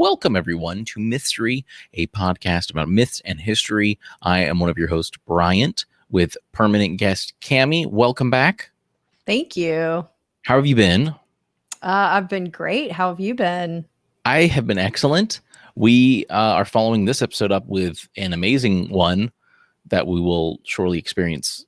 Welcome, everyone, to Mythstorie, a podcast about myths and history. I am one of your hosts, Bryant, with permanent guest Cammy. Welcome back. Thank you. How have you been? I've been great. How have you been? I have been excellent. We are following this episode up with an amazing one that we will surely experience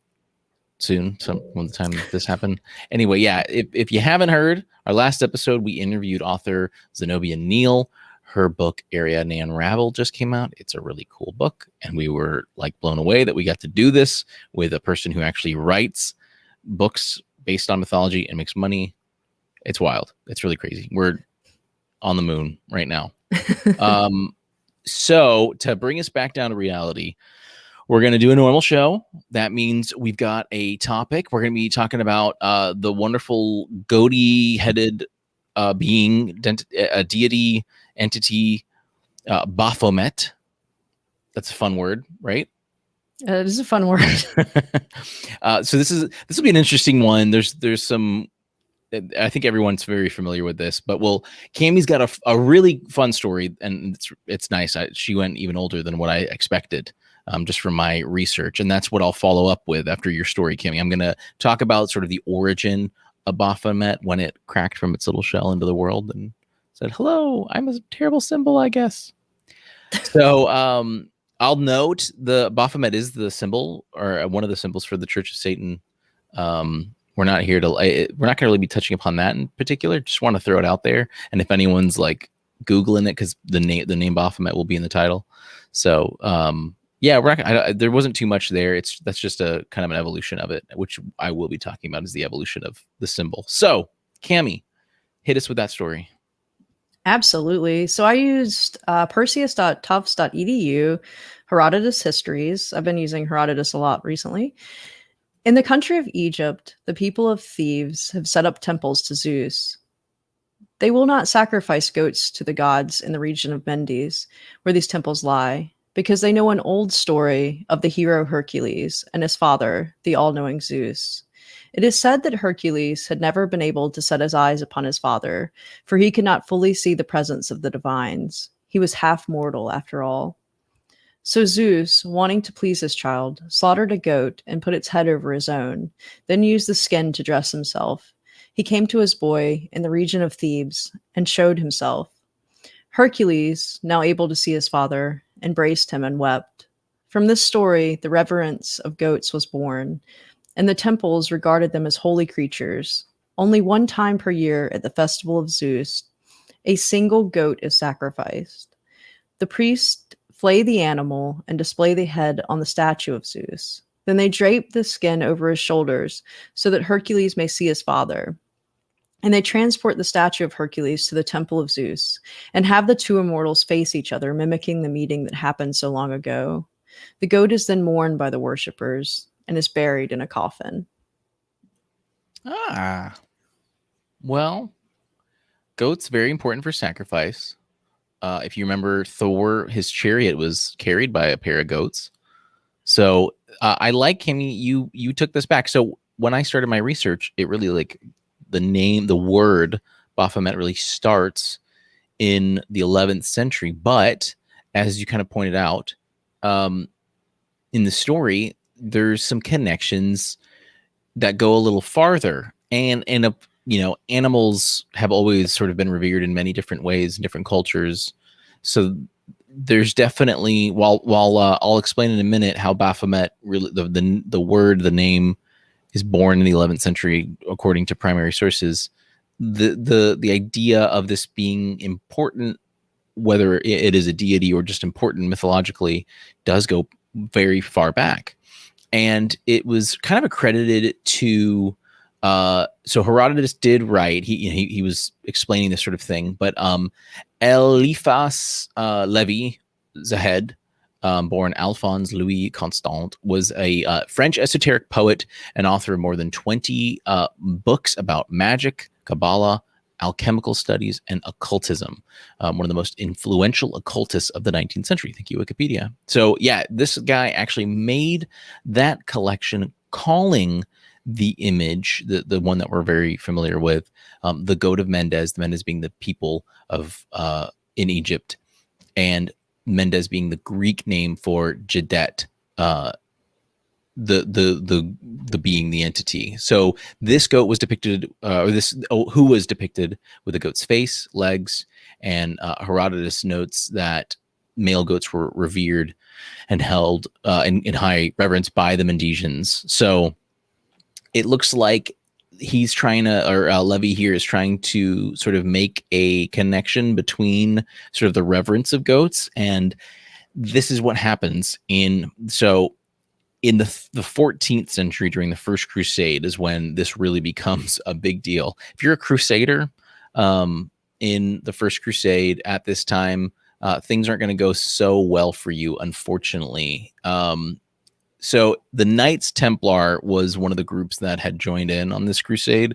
soon, when the time this happened. Anyway, yeah, if you haven't heard, our last episode, we interviewed author Zenobia Neal. Her book, Ariadne Unraveled, just came out. It's a really cool book, and we were like blown away that we got to do this with a person who actually writes books based on mythology and makes money. It's wild. It's really crazy. We're on the moon right now. So to bring us back down to reality, we're going to do a normal show. That means we've got a topic. We're going to be talking about the wonderful goatee-headed being, a deity entity, Baphomet. That's a fun word, right? It is a fun word. So this will be an interesting one. There's some. I think everyone's very familiar with this, but Cammy's got a really fun story, and it's nice. She went even older than what I expected. Just from my research. And that's what I'll follow up with after your story, Cammy. I'm going to talk about sort of the origin of Baphomet when it cracked from its little shell into the world and said, hello, I'm a terrible symbol, I guess. So I'll note the Baphomet is the symbol, or one of the symbols for the Church of Satan. We're not going to really be touching upon that in particular. Just want to throw it out there. And if anyone's like Googling it, because the name Baphomet will be in the title. So, yeah, there wasn't too much there. That's just a kind of an evolution of it, which I will be talking about is the evolution of the symbol. So, Cammy, hit us with that story. Absolutely. So I used perseus.tufts.edu, Herodotus Histories. I've been using Herodotus a lot recently. In the country of Egypt, the people of Thebes have set up temples to Zeus. They will not sacrifice goats to the gods in the region of Mendes, where these temples lie, because they know an old story of the hero Hercules and his father, the all-knowing Zeus. It is said that Hercules had never been able to set his eyes upon his father, for he could not fully see the presence of the divines. He was half mortal, after all. So Zeus, wanting to please his child, slaughtered a goat and put its head over his own, then used the skin to dress himself. He came to his boy in the region of Thebes and showed himself. Hercules, now able to see his father, embraced him and wept. From this story, the reverence of goats was born, and the temples regarded them as holy creatures. Only one time per year at the festival of Zeus, a single goat is sacrificed. The priests flay the animal and display the head on the statue of Zeus. Then they drape the skin over his shoulders so that Hercules may see his father. And they transport the statue of Hercules to the temple of Zeus and have the two immortals face each other, mimicking the meeting that happened so long ago. The goat is then mourned by the worshippers and is buried in a coffin. Well, goats very important for sacrifice. If you remember Thor, his chariot was carried by a pair of goats. So I like Cammy. You took this back. So when I started my research, it really the word Baphomet really starts in the 11th century. But as you kind of pointed out, in the story, there's some connections that go a little farther. And animals have always sort of been revered in many different ways in different cultures. So there's definitely, while I'll explain in a minute how Baphomet really, the name is born in the 11th century, according to primary sources. The idea of this being important, whether it is a deity or just important mythologically, does go very far back. And it was kind of accredited to, so Herodotus did write, he was explaining this sort of thing, but Eliphas Levi Zahed, born Alphonse Louis Constant, was a French esoteric poet and author of more than 20 books about magic, Kabbalah, alchemical studies, and occultism. One of the most influential occultists of the 19th century. Thank you, Wikipedia. So yeah, this guy actually made that collection, calling the image, the one that we're very familiar with, the goat of Mendes, the Mendes being the people of in Egypt, and Mendes being the Greek name for Jedet, the being, the entity. So this goat was depicted, who was depicted with a goat's face, legs, and Herodotus notes that male goats were revered and held in high reverence by the Mendesians. So it looks like he's trying to, or Levy here is trying to sort of make a connection between sort of the reverence of goats, and this is what happens in the 14th century, during the First Crusade, is when this really becomes a big deal. If you're a crusader in the First Crusade at this time, things aren't going to go so well for you, unfortunately. So the Knights Templar was one of the groups that had joined in on this crusade,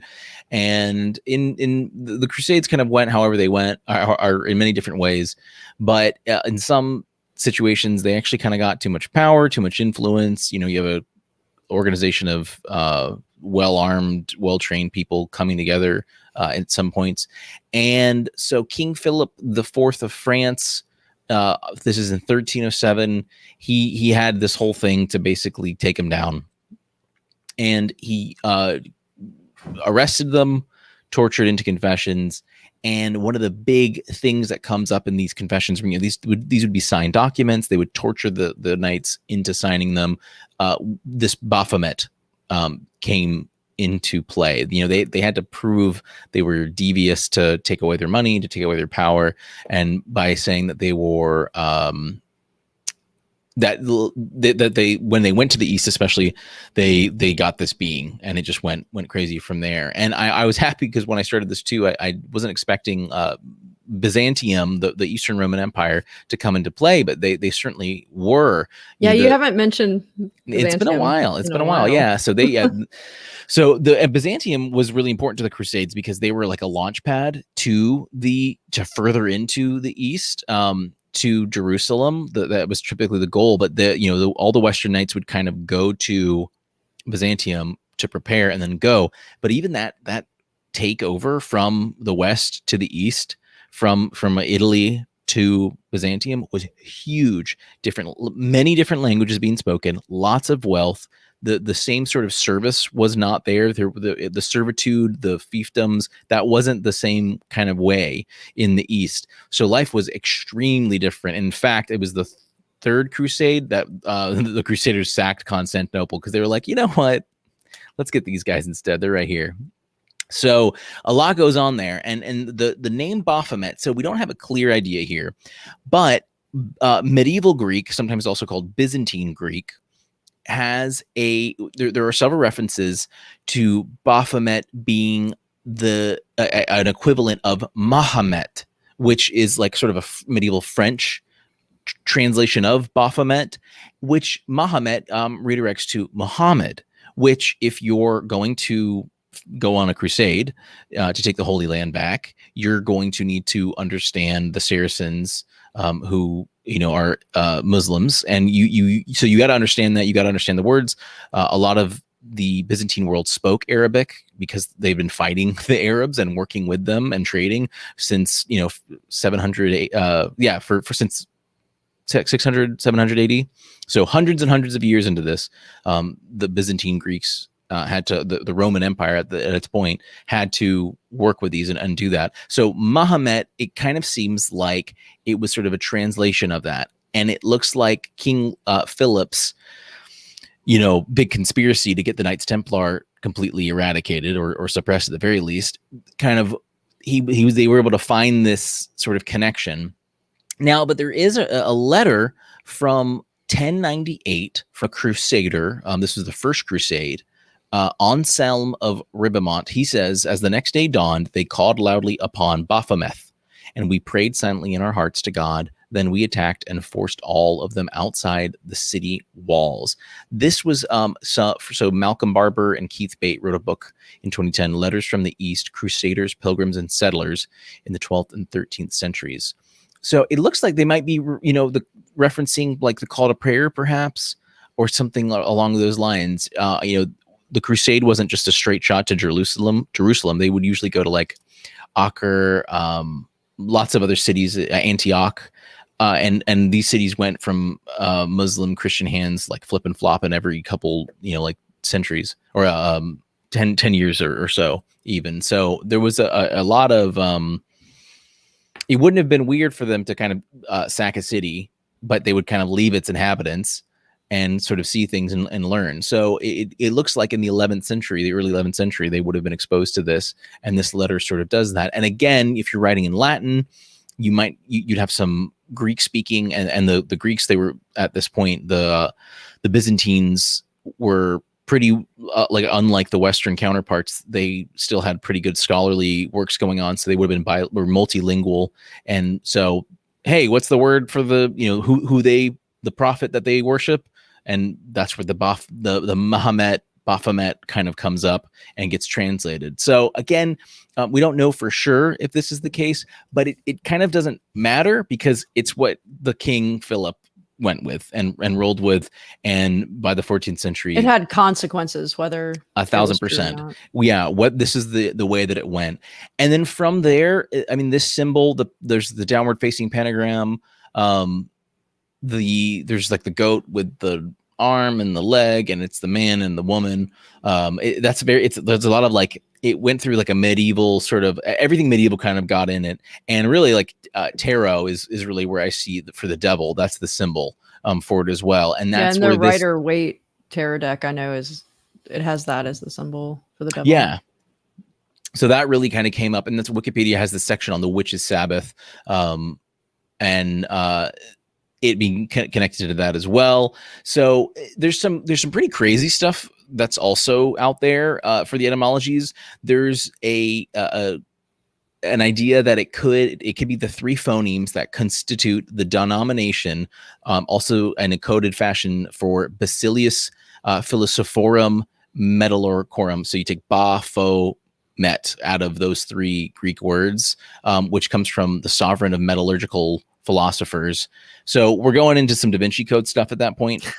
and in the crusades kind of went however they went, are in many different ways, but in some situations they actually kind of got too much power, too much influence. You have a organization of well-armed, well-trained people coming together at some points, and so King Phillip the Fourth of France, this is in 1307. He had this whole thing to basically take him down, and he arrested them, tortured into confessions. And one of the big things that comes up in these confessions, these would be signed documents. They would torture the knights into signing them. This Baphomet came into play. They had to prove they were devious to take away their money, to take away their power, and by saying that they were that they, when they went to the east, especially, they got this being, and it just went crazy from there. And I was happy because when I started this too, I wasn't expecting Byzantium, the Eastern Roman Empire, to come into play, but they certainly were. Yeah, you haven't mentioned Byzantium. It's been a while. It's been a while. Yeah. So so the Byzantium was really important to the Crusades because they were like a launch pad to further into the east. To Jerusalem. That was typically the goal, but all the Western Knights would kind of go to Byzantium to prepare and then go. But even that takeover from the west to the east, from Italy to Byzantium, was huge. Many different languages being spoken, lots of wealth. The same sort of service was not there. The servitude, the fiefdoms, that wasn't the same kind of way in the East. So life was extremely different. In fact, it was the Third Crusade that the Crusaders sacked Constantinople because they were like, you know what? Let's get these guys instead. They're right here. So a lot goes on there. And the name Baphomet, so we don't have a clear idea here, but medieval Greek, sometimes also called Byzantine Greek, has there are several references to Baphomet being an equivalent of Mahomet, which is like sort of a medieval French translation of Baphomet, which Mahomet redirects to Muhammad, which, if you're going to go on a crusade to take the Holy Land back, you're going to need to understand the Saracens, who are Muslims, and so you got to understand that. You got to understand the words. A lot of the Byzantine world spoke Arabic because they've been fighting the Arabs and working with them and trading since 700 since 600 700 AD. So hundreds and hundreds of years into this, the Byzantine Greeks had to, the Roman Empire at its point, had to work with these and do that. So Mahomet, it kind of seems like it was sort of a translation of that. And it looks like King Philip's, big conspiracy to get the Knights Templar completely eradicated or suppressed at the very least, kind of, they were able to find this sort of connection. Now, but there is a letter from 1098 from a crusader. This was the First Crusade. Anselm of Ribemont, he says, as the next day dawned, they called loudly upon Baphomet, and we prayed silently in our hearts to God. Then we attacked and forced all of them outside the city walls. This was so Malcolm Barber and Keith Bate wrote a book in 2010, Letters from the East, Crusaders, Pilgrims, and Settlers in the 12th and 13th centuries. So it looks like they might be, referencing like the call to prayer, perhaps, or something along those lines. The crusade wasn't just a straight shot to Jerusalem. They would usually go to like Acre, lots of other cities, Antioch, and these cities went from Muslim Christian hands, like flip and flop in every couple, like centuries, or 10 years or so even. So there was a lot of it wouldn't have been weird for them to kind of sack a city, but they would kind of leave its inhabitants and sort of see things and learn. So it looks like in the 11th century, the early 11th century, they would have been exposed to this, and this letter sort of does that. And again, if you're writing in Latin, you'd have some Greek speaking, and the Greeks, they were at this point, the Byzantines were pretty like, unlike the Western counterparts, they still had pretty good scholarly works going on. So they would have been were multilingual. And so, hey, what's the word for the, who they, the prophet that they worship? And that's where the Baphomet kind of comes up and gets translated. So again, we don't know for sure if this is the case, but it kind of doesn't matter, because it's what the King Philip went with and rolled with, and by the 14th century, it had consequences, whether 1,000%. Yeah, what this is the way that it went, and then from there, I mean, this symbol, there's the downward facing pentagram, there's like the goat with the arm and the leg, and it's the man and the woman. There's a lot of, like, it went through like a medieval sort of, everything medieval kind of got in it. And really, like, tarot is really where I see for the devil. That's the symbol for it as well. And that's and where the Rider-Waite tarot deck, I know, it has that as the symbol for the devil. Yeah. So that really kind of came up, and that's, Wikipedia has this section on the witch's Sabbath, and it being connected to that as well. So there's some pretty crazy stuff that's also out there for the etymologies. There's an idea that it could be the three phonemes that constitute the denomination, also in a coded fashion, for Basilius Philosophorum Metallorum. So you take Baphomet out of those three Greek words, which comes from the sovereign of metallurgical philosophers. So we're going into some Da Vinci Code stuff at that point.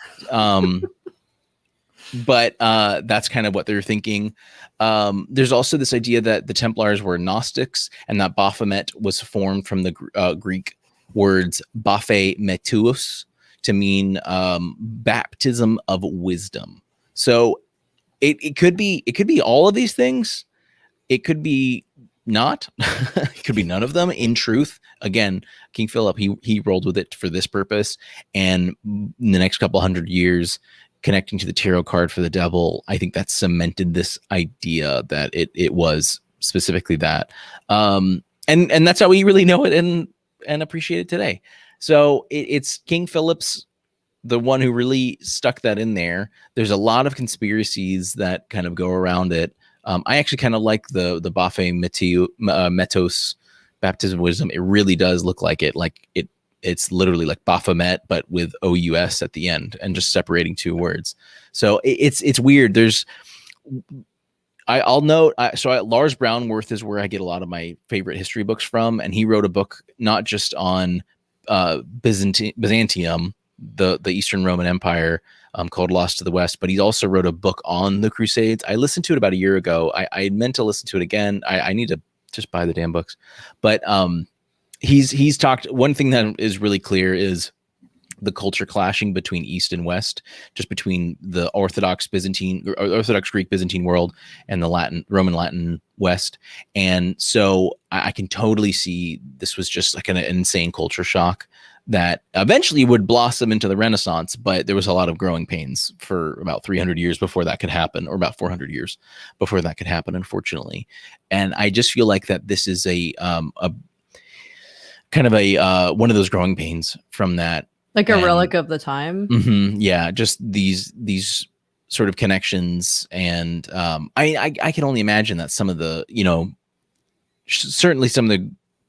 But that's kind of what they're thinking. There's also this idea that the Templars were Gnostics, and that Baphomet was formed from the Greek words Baphometus, to mean baptism of wisdom. So it could be all of these things. It could be not. It could be none of them. In truth, again, King Philip, he rolled with it for this purpose, and in the next couple hundred years, connecting to the tarot card for the devil, I think that cemented this idea that it was specifically that, and that's how we really know it and appreciate it today. So it's King Philip's the one who really stuck that in there. There's a lot of conspiracies that kind of go around it. I actually kind of like the Baphometos, baptism of wisdom. It really does look like it. It's literally like Baphomet, but with OUS at the end and just separating two words. So it's weird. I'll note. Lars Brownworth is where I get a lot of my favorite history books from, and he wrote a book not just on Byzantium, the Eastern Roman Empire, called Lost to the West, but he also wrote a book on the Crusades. I listened to it about a year ago. I meant to listen to it again. I need to just buy the damn books, but he's talked. One thing that is really clear is the culture clashing between East and West, just between the Orthodox Greek Byzantine world and the Roman Latin West. And so I can totally see this was just like an insane culture shock that eventually would blossom into the Renaissance, but there was a lot of growing pains for about 300 years before that could happen, or about 400 years before that could happen, unfortunately. And I just feel like that this is a kind of a one of those growing pains from that, like a relic of the time. Yeah, just these sort of connections, and I can only imagine that some of the certainly some of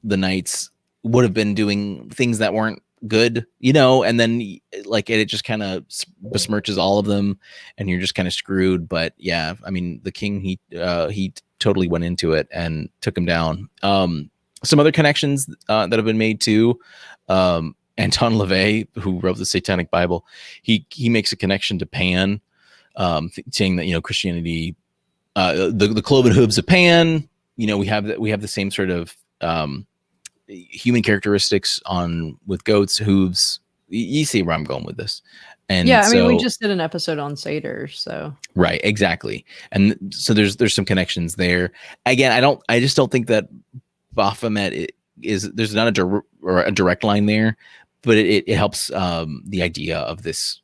the knights would have been doing things that weren't good, and then like it just kind of besmirches all of them, and you're just kind of screwed. But yeah, I mean, the king, he totally went into it and took him down. Some other connections that have been made too. Anton LaVey, who wrote the Satanic Bible, he makes a connection to Pan, saying that Christianity, the cloven hooves of Pan. We have the same sort of human characteristics on with goats, hooves. You see where I'm going with this. And Yeah, I mean, we so just did an episode on satyrs, so right, exactly. And so there's some connections there. Again, I just don't think that Baphomet is there's not a direct line there, but it helps the idea of this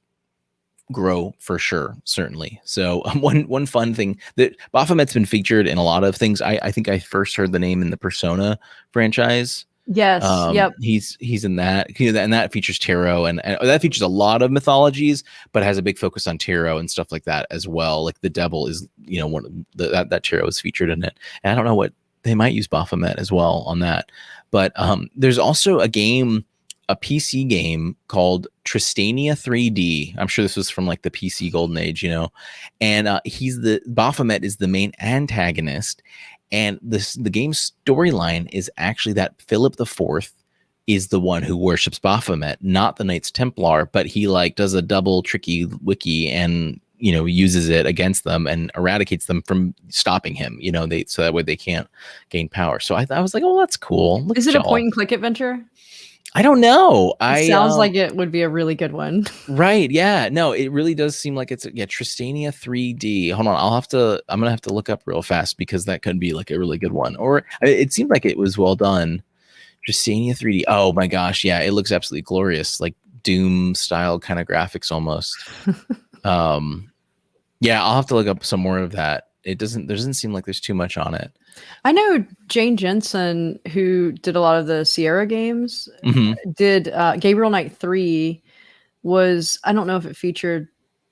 grow for sure, certainly. So one fun thing that Baphomet's been featured in a lot of things. I think I first heard the name in the Persona franchise. yes, yep. He's in that, and that features tarot, and that features a lot of mythologies, but has a big focus on tarot and stuff like that as well. Like the devil is, one of that tarot is featured in it, and I don't know what they might use Baphomet as well on that. But there's also a PC game called Tristania 3D. I'm sure this was from like the PC golden age, and Baphomet is the main antagonist, and the game's storyline is actually that Philip the Fourth is the one who worships Baphomet, not the Knights Templar, but he like does a double tricky wiki and uses it against them and eradicates them from stopping him. So that way they can't gain power. So I was like, oh, that's cool. Look Is at it a y'all. point and click adventure? I don't know. It sounds like it would be a really good one. Right. Yeah. No, it really does seem like it's Tristania 3D. Hold on. I'm gonna have to look up real fast because that could be like a really good one. Or it seemed like it was well done. Tristania 3D. Oh my gosh. Yeah. It looks absolutely glorious. Like Doom style kind of graphics almost. Yeah, I'll have to look up some more of that. There doesn't seem like there's too much on it. I know Jane Jensen, who did a lot of the Sierra games, did Gabriel Knight 3 was, I don't know if it featured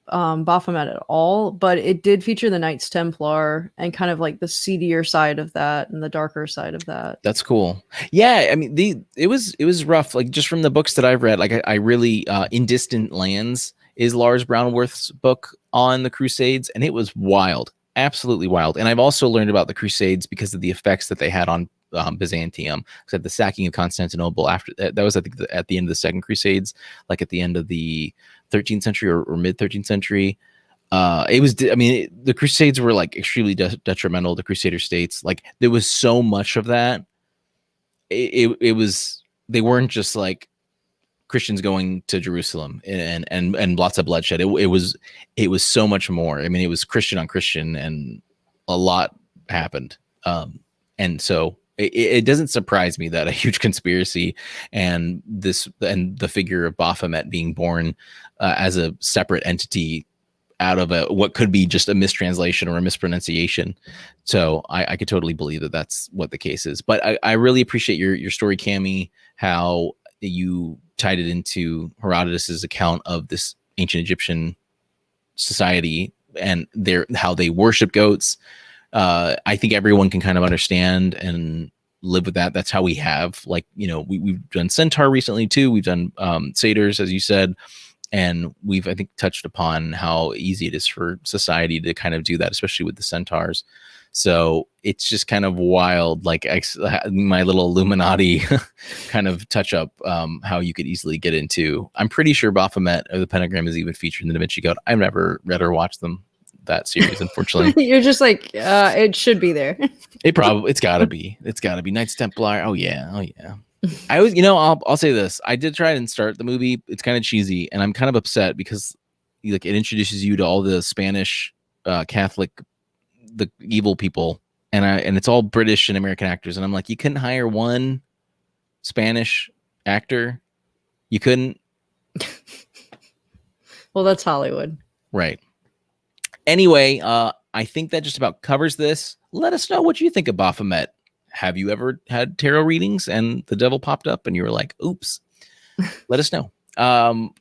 Baphomet at all, but it did feature the Knights Templar and kind of like the seedier side of that and the darker side of that. That's cool. Yeah, I mean, it was rough. Like just from the books that I've read, like I really In Distant Lands is Lars Brownworth's book on the Crusades, and it was wild, absolutely wild. And I've also learned about the Crusades because of the effects that they had on Byzantium. Because the sacking of Constantinople after that was, I think, at the end of the Second Crusades, like at the end of the 13th century or mid 13th century. It was, I mean, the Crusades were like extremely detrimental to Crusader states. Like there was so much of that. It was, they weren't just like Christians going to Jerusalem and lots of bloodshed. It was so much more. I mean, it was Christian on Christian, and a lot happened. And so it doesn't surprise me that a huge conspiracy and the figure of Baphomet being born as a separate entity out of what could be just a mistranslation or a mispronunciation. So I could totally believe that that's what the case is. But I really appreciate your story, Cammy, how you tied it into Herodotus's account of this ancient Egyptian society and how they worship goats. I think everyone can kind of understand and live with that. That's how we have, like, we've done centaur recently too. We've done satyrs, as you said. And we've, I think, touched upon how easy it is for society to kind of do that, especially with the centaurs. So it's just kind of wild, like my little Illuminati kind of touch up, how you could easily get into. I'm pretty sure Baphomet or the Pentagram is even featured in the Da Vinci Code. I've never read or watched that series, unfortunately. You're just like, it should be there. It's gotta be. It's gotta be Knights Templar. Oh yeah. I was, I'll say this. I did try and start the movie. It's kind of cheesy, and I'm kind of upset because it introduces you to all the Spanish Catholic, the evil people, and it's all British and American actors, and I'm like, you couldn't hire one Spanish actor? You couldn't? Well, that's Hollywood. Right. Anyway, I think that just about covers this. Let us know what you think of Baphomet. Have you ever had tarot readings and the devil popped up and you were like, oops? Let us know.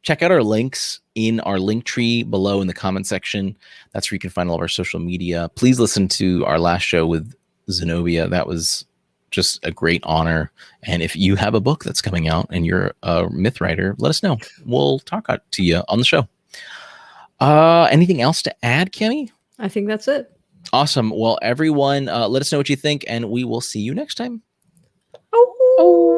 Check out our links in our link tree below in the comment section. That's where you can find all of our social media. Please listen to our last show with Zenobia. That was just a great honor. And if you have a book that's coming out and you're a myth writer, let us know. We'll talk to you on the show. Anything else to add, Cammy? I think that's it. Awesome. Well, everyone, let us know what you think, and we will see you next time. Oh.